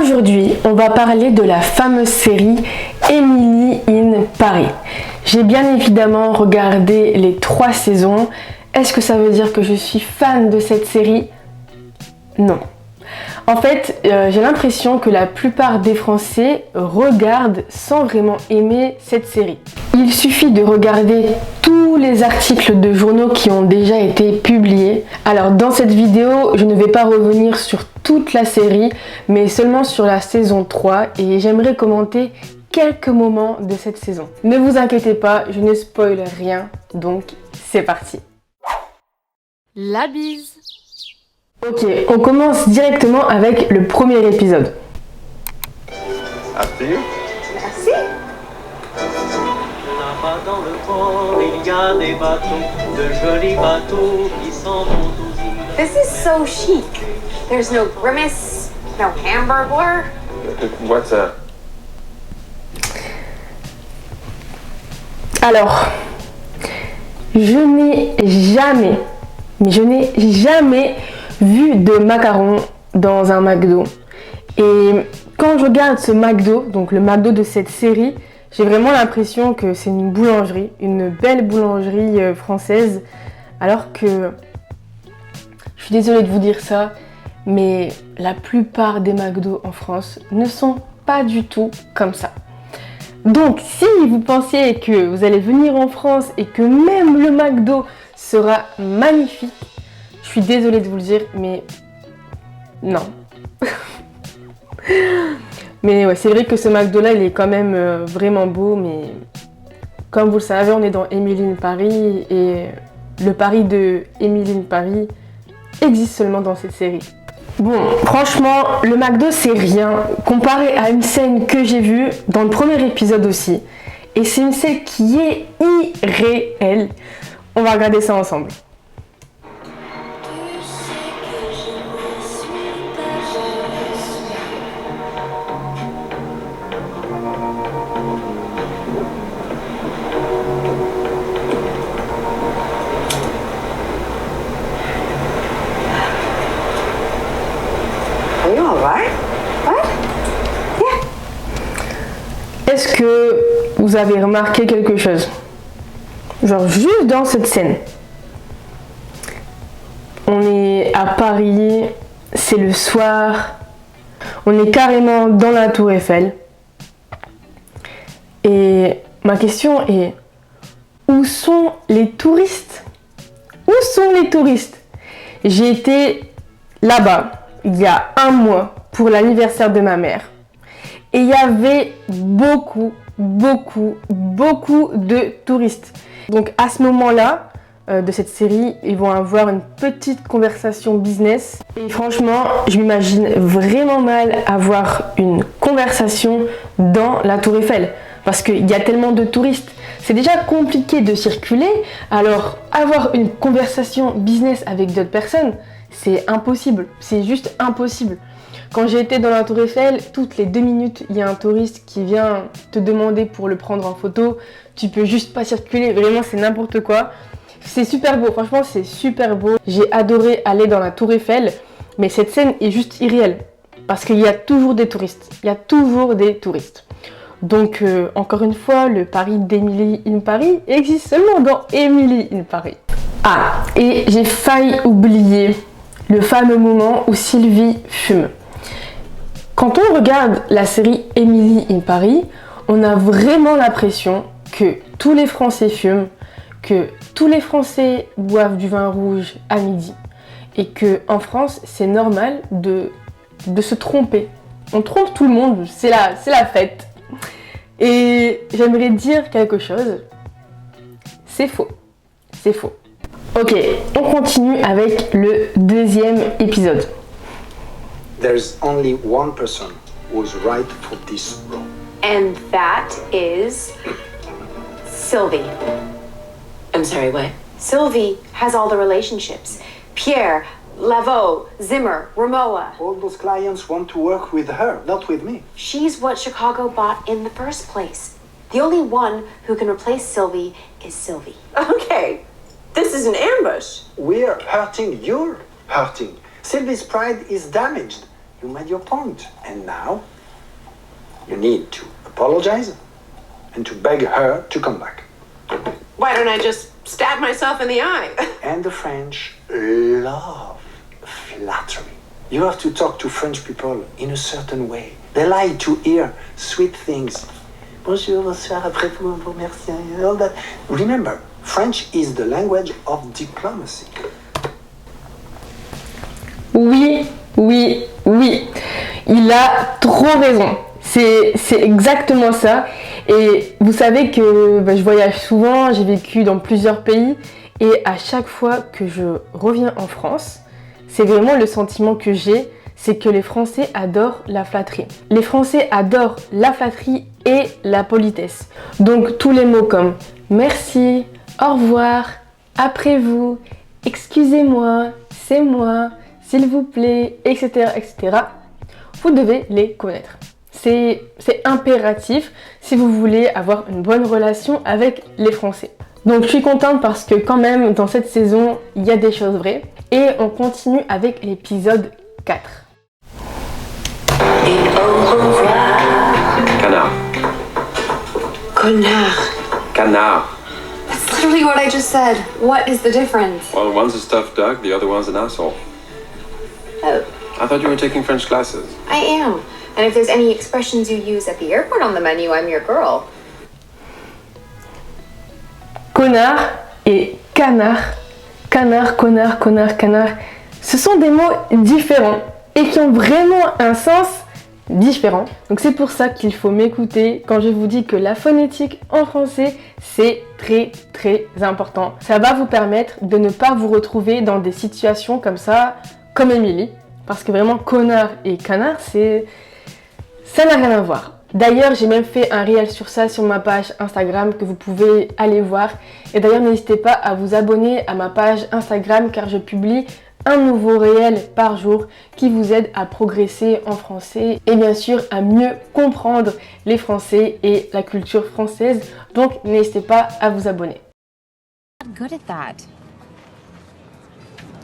Aujourd'hui, on va parler de la fameuse série Emily in Paris. J'ai bien évidemment regardé les 3 saisons. Est-ce que ça veut dire que je suis fan de cette série? Non. En fait, j'ai l'impression que la plupart des Français regardent sans vraiment aimer cette série. Il suffit de regarder tous les articles de journaux qui ont déjà été publiés. Alors dans cette vidéo, je ne vais pas revenir sur toute la série, mais seulement sur la saison 3 et j'aimerais commenter quelques moments de cette saison. Ne vous inquiétez pas, je ne spoil rien, donc c'est parti. La bise. Ok, on commence directement avec le premier épisode. Merci. Merci. Là-bas dans le port, il y a des bateaux, de jolis bateaux qui s'en vont aux îles. This is so chic. There's no grimace, no hamburglar. What's that? Alors, je n'ai jamais vu de macarons dans un McDo. Et quand je regarde ce McDo, donc le McDo de cette série, j'ai vraiment l'impression que c'est une boulangerie, une belle boulangerie française. Alors que, je suis désolée de vous dire ça, mais la plupart des McDo en France ne sont pas du tout comme ça. Donc, si vous pensiez que vous allez venir en France et que même le McDo sera magnifique, je suis désolée de vous le dire, mais non. Mais ouais, c'est vrai que ce McDo là, il est quand même vraiment beau, mais comme vous le savez, on est dans Emily in Paris et le Paris de Emily in Paris existe seulement dans cette série. Bon, franchement, le McDo c'est rien comparé à une scène que j'ai vue dans le premier épisode aussi. Et c'est une scène qui est irréelle. On va regarder ça ensemble. Are you all right? What? Yeah. Est-ce que vous avez remarqué quelque chose? Genre juste dans cette scène. On est à Paris, c'est le soir, on est carrément dans la Tour Eiffel. Et ma question est, où sont les touristes? Où sont les touristes? J'ai été là-bas il y a 1 mois pour l'anniversaire de ma mère. Et il y avait beaucoup de touristes. Donc à ce moment-là de cette série, ils vont avoir une petite conversation business. Et franchement, je m'imagine vraiment mal avoir une conversation dans la Tour Eiffel. Parce qu'il y a tellement de touristes. C'est déjà compliqué de circuler. Alors avoir une conversation business avec d'autres personnes, c'est impossible. C'est juste impossible. Quand j'ai été dans la Tour Eiffel, toutes les 2 minutes, il y a un touriste qui vient te demander pour le prendre en photo. Tu peux juste pas circuler, vraiment c'est n'importe quoi. C'est super beau, franchement c'est super beau. J'ai adoré aller dans la Tour Eiffel, mais cette scène est juste irréelle. Parce qu'il y a toujours des touristes, Donc encore une fois, le Paris d'Emily in Paris existe seulement dans Emily in Paris. Ah, et j'ai failli oublier le fameux moment où Sylvie fume. Quand on regarde la série Emily in Paris, on a vraiment l'impression que tous les Français fument, que tous les Français boivent du vin rouge à midi et que en France, c'est normal de se tromper. On trompe tout le monde, c'est la fête. Et j'aimerais dire quelque chose. C'est faux. C'est faux. Ok, on continue avec le 2e épisode. There's only one person who's right for this role. And that is Sylvie. I'm sorry, what? Sylvie has all the relationships. Pierre, Laveau, Zimmer, Romoa. All those clients want to work with her, not with me. She's what Chicago bought in the first place. The only one who can replace Sylvie is Sylvie. Okay, this is an ambush. We're hurting, you're hurting. Sylvie's pride is damaged. You made your point. And now, you need to apologize and to beg her to come back. Why don't I just stab myself in the eye? And the French love flattery. You have to talk to French people in a certain way. They like to hear sweet things. Bonjour, bonsoir, après vous, merci, all that. Remember, French is the language of diplomacy. Oui, oui, oui. Il a trop raison. C'est exactement ça. Et vous savez que je voyage souvent, j'ai vécu dans plusieurs pays. Et à chaque fois que je reviens en France, c'est vraiment le sentiment que j'ai, c'est que les Français adorent la flatterie. Les Français adorent la flatterie et la politesse. Donc tous les mots comme merci, au revoir, après vous, excusez-moi, c'est moi, s'il vous plaît, etc., etc. Vous devez les connaître. C'est impératif si vous voulez avoir une bonne relation avec les Français. Donc je suis contente parce que quand même dans cette saison, il y a des choses vraies. Et on continue avec l'épisode 4. Canard. Connard. Canard. That's literally what I just said. What is the difference? Well, one's a stuffed duck, the other one's an asshole. Oh, I thought you were taking French classes. I am. And if there's any expressions you use at the airport on the menu, I'm your girl. Connard et canard. Canard, connard, connard, canard. Ce sont des mots différents et qui ont vraiment un sens différent. Donc c'est pour ça qu'il faut m'écouter quand je vous dis que la phonétique en français, c'est très très important. Ça va vous permettre de ne pas vous retrouver dans des situations comme ça, comme Émilie. Parce que vraiment, connard et canard, ça n'a rien à voir. D'ailleurs, j'ai même fait un réel sur ça sur ma page Instagram que vous pouvez aller voir. Et d'ailleurs, n'hésitez pas à vous abonner à ma page Instagram car je publie un nouveau réel par jour qui vous aide à progresser en français et bien sûr à mieux comprendre les Français et la culture française. Donc, n'hésitez pas à vous abonner. Good at that.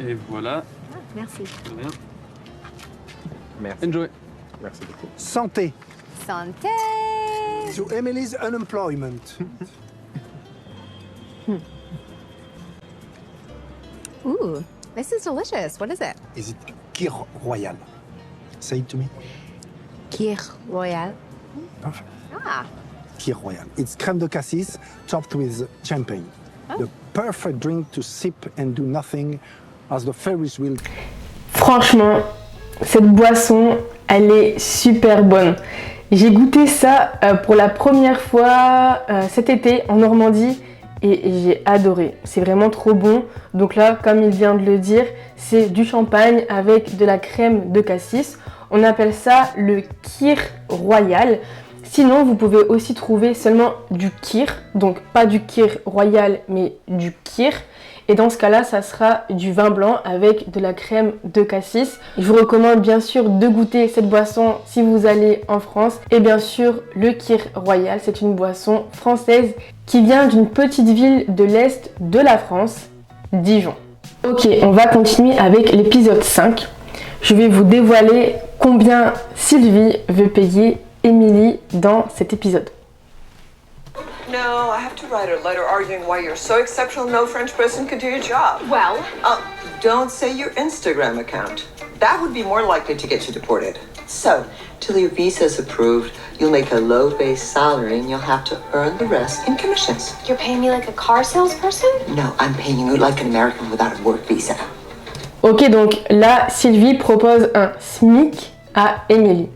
Et voilà. Merci. De rien. Merci. Enjoy. Merci beaucoup. Santé. Santé. To Emily's unemployment. Ooh, this is delicious. What is it? Is it Kir Royal? Say it to me. Kir Royal. Perfect. Ah, Kir Royal. It's crème de cassis topped with champagne. The perfect drink to sip and do nothing as the Ferris wheel. Franchement, cette boisson, elle est super bonne. J'ai goûté ça pour la première fois cet été en Normandie et j'ai adoré. C'est vraiment trop bon. Donc là, comme il vient de le dire, c'est du champagne avec de la crème de cassis. On appelle ça le Kir Royal. Sinon, vous pouvez aussi trouver seulement du Kir. Donc pas du Kir Royal, mais du Kir. Et dans ce cas-là, ça sera du vin blanc avec de la crème de cassis. Je vous recommande bien sûr de goûter cette boisson si vous allez en France. Et bien sûr, le Kir Royal, c'est une boisson française qui vient d'une petite ville de l'Est de la France, Dijon. Ok, on va continuer avec l'épisode 5. Je vais vous dévoiler combien Sylvie veut payer Émilie dans cet épisode. No, I have to write a letter arguing why you're so exceptional no French person could do your job. Well, Don't say your Instagram account. That would be more likely to get you deported. So, till your visa's approved, you'll make a low-based salary and you'll have to earn the rest in commissions. you're paying me like a car salesperson? No, I'm paying you like an American without a work visa. Ok, donc là, Sylvie propose un SMIC à Émilie.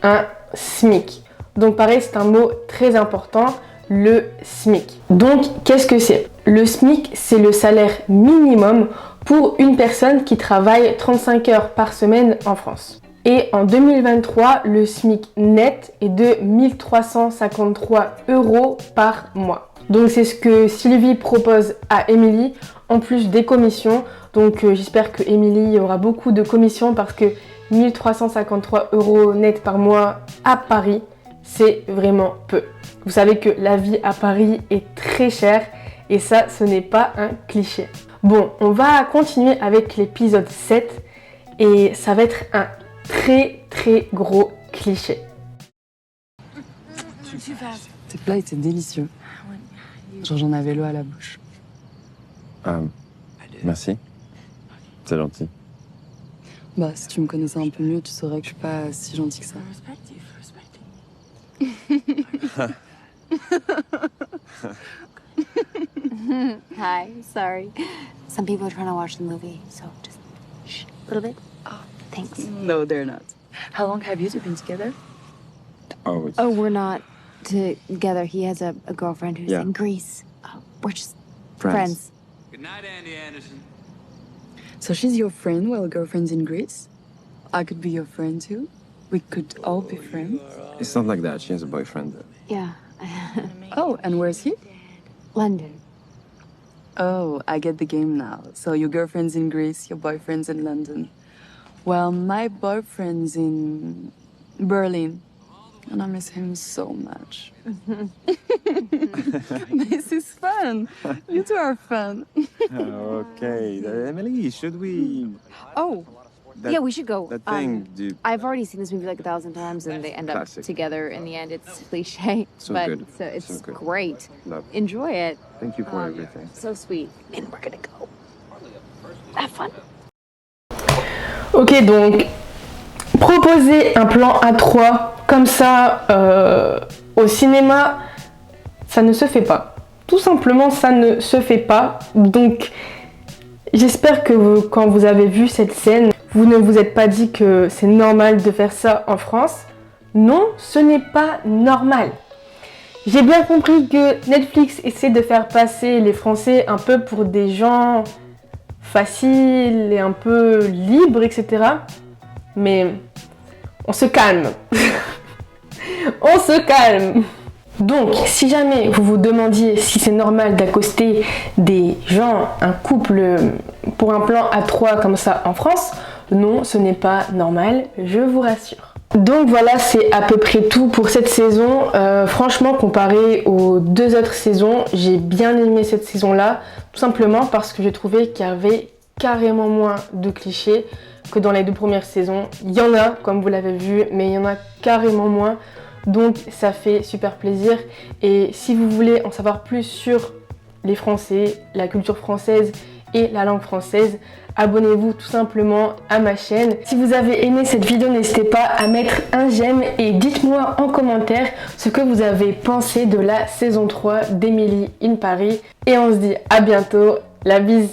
Un SMIC. Donc pareil, c'est un mot très important, le SMIC. Donc, qu'est-ce que c'est? Le SMIC, c'est le salaire minimum pour une personne qui travaille 35 heures par semaine en France. Et en 2023, le SMIC net est de 1353 € par mois. Donc c'est ce que Sylvie propose à Émilie, en plus des commissions. Donc j'espère que Émilie aura beaucoup de commissions parce que 1353 € net par mois à Paris, c'est vraiment peu. Vous savez que la vie à Paris est très chère et ça, ce n'est pas un cliché. Bon, on va continuer avec l'épisode 7 et ça va être un très très gros clichés. Tes plats étaient délicieux. Genre j'en avais l'eau à la bouche. Merci. C'est gentil. Bah si tu me connaissais un peu mieux, tu saurais que je suis pas si gentille que ça. Hi, sorry. Some people are trying to watch the movie, so just shh, a little bit. Oh, thanks. No, they're not. How long have you two been together? Oh, Oh, we're not together. He has a girlfriend who's Yeah. in Greece. We're just friends. Good night, Andy Anderson. So she's your friend while girlfriend's in Greece? I could be your friend too. We could all be friends. It's not like that. She has a boyfriend. Yeah. Oh, and where's he? London. Oh, I get the game now. So your girlfriend's in Greece, your boyfriend's in London. Well, my boyfriend's in Berlin. And I miss him so much. This is fun. You two are fun. Okay. Emily, should we... Oh, That- yeah, we should go. That thing, I've already seen this movie like 1,000 times, and they end up Classic. together in the end. It's cliche, So but good. it's So good. great. Love. Enjoy it. Thank you for everything. So sweet. And we're gonna go. Have fun. Ok, donc proposer un plan A3 comme ça au cinéma, ça ne se fait pas. Tout simplement, ça ne se fait pas. Donc, j'espère que quand vous avez vu cette scène, vous ne vous êtes pas dit que c'est normal de faire ça en France. Non, ce n'est pas normal. J'ai bien compris que Netflix essaie de faire passer les Français un peu pour des gens faciles et un peu libres, etc. Mais on se calme. On se calme. Donc, si jamais vous vous demandiez si c'est normal d'accoster des gens, un couple, pour un plan à 3 comme ça en France, non, ce n'est pas normal, je vous rassure. Donc voilà, c'est à peu près tout pour cette saison. Franchement, comparé aux 2 autres saisons, j'ai bien aimé cette saison-là, tout simplement parce que j'ai trouvé qu'il y avait carrément moins de clichés que dans les 2 premières saisons. Il y en a, comme vous l'avez vu, mais il y en a carrément moins. Donc ça fait super plaisir. Et si vous voulez en savoir plus sur les Français, la culture française et la langue française, abonnez-vous tout simplement à ma chaîne. Si vous avez aimé cette vidéo, n'hésitez pas à mettre un j'aime et dites-moi en commentaire ce que vous avez pensé de la saison 3 d'Emily in Paris. Et on se dit à bientôt, la bise!